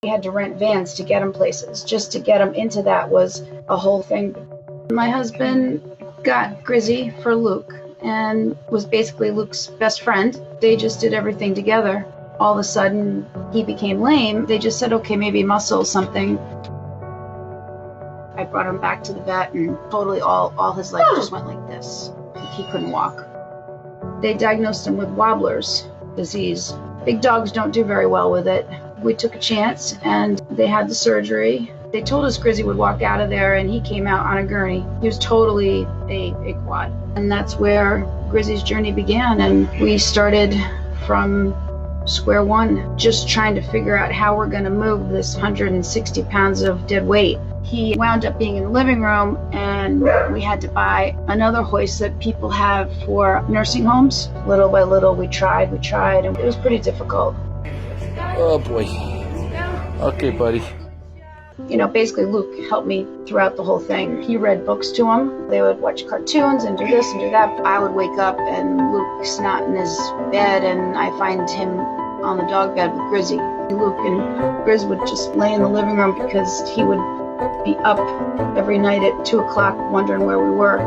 We had to rent vans to get him places. Just to get him into that was a whole thing. My husband got Grizzy for Luke and was basically Luke's best friend. They just did everything together. All of a sudden, he became lame. They just said, okay, maybe muscle something. I brought him back to the vet, and totally all his life just went like this. He couldn't walk. They diagnosed him with Wobbler's disease. Big dogs don't do very well with it. We took a chance, and they had the surgery. They told us Grizzy would walk out of there, and he came out on a gurney. He was totally a quad. And that's where Grizzy's journey began, and we started from square one, just trying to figure out how we're going to move this 160 pounds of dead weight. He wound up being in the living room, and we had to buy another hoist that people have for nursing homes. Little by little, we tried, and it was pretty difficult. Oh boy. Okay, buddy. You know, basically Luke helped me throughout the whole thing. He read books to him. They would watch cartoons and do this and do that. I would wake up and Luke's not in his bed, and I find him on the dog bed with Grizzy. Luke and Grizz would just lay in the living room because he would be up every night at 2 o'clock wondering where we were.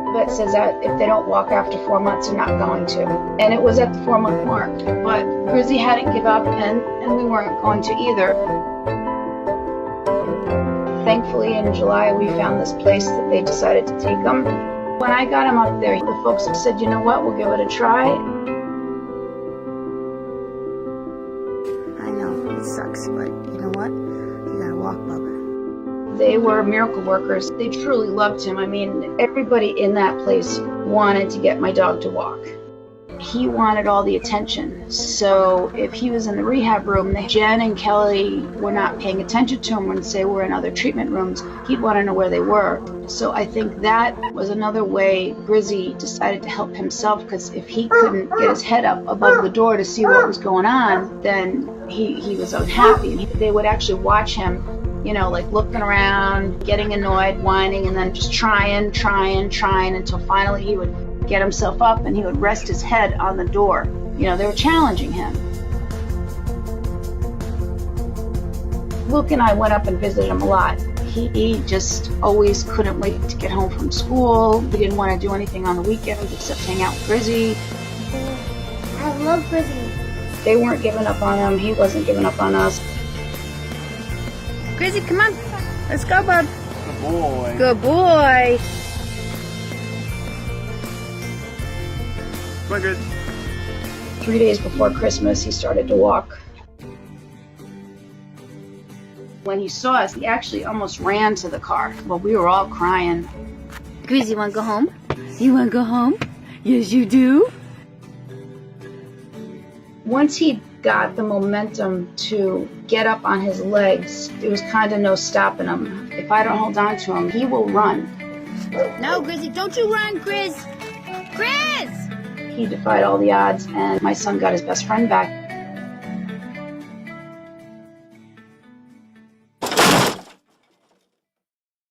The vet says that if they don't walk after 4 months, they're not going to. And it was at the 4-month mark. But Grizzy hadn't given up, and we weren't going to either. Thankfully, in July, we found this place that they decided to take him. When I got him up there, the folks said, you know what, we'll give it a try. I know, it sucks, but you know what? You gotta walk, Bubba. They were miracle workers. They truly loved him. I mean, everybody in that place wanted to get my dog to walk. He wanted all the attention. So if he was in the rehab room, Jen and Kelly were not paying attention to him when, say, we're in other treatment rooms. He'd want to know where they were. So I think that was another way Grizzy decided to help himself, because if he couldn't get his head up above the door to see what was going on, then he was unhappy. They would actually watch him, you know, like looking around, getting annoyed, whining, and then just trying until finally he would get himself up and he would rest his head on the door. You know, they were challenging him. Luke and I went up and visited him a lot. He just always couldn't wait to get home from school. He didn't want to do anything on the weekends except hang out with Grizzy. I love Grizzy. They weren't giving up on him. He wasn't giving up on us. Grizzy, come on. Let's go, bub. Good boy. Good boy. Come on, good. 3 days before Christmas, he started to walk. When he saw us, he actually almost ran to the car. Well, we were all crying. Grizzy, wanna go home? You wanna go home? Yes, you do. Once he got the momentum to get up on his legs, it was kind of no stopping him. If I don't hold on to him, he will run. No, Grizzy, don't you run, Grizz. Grizz! He defied all the odds, and my son got his best friend back.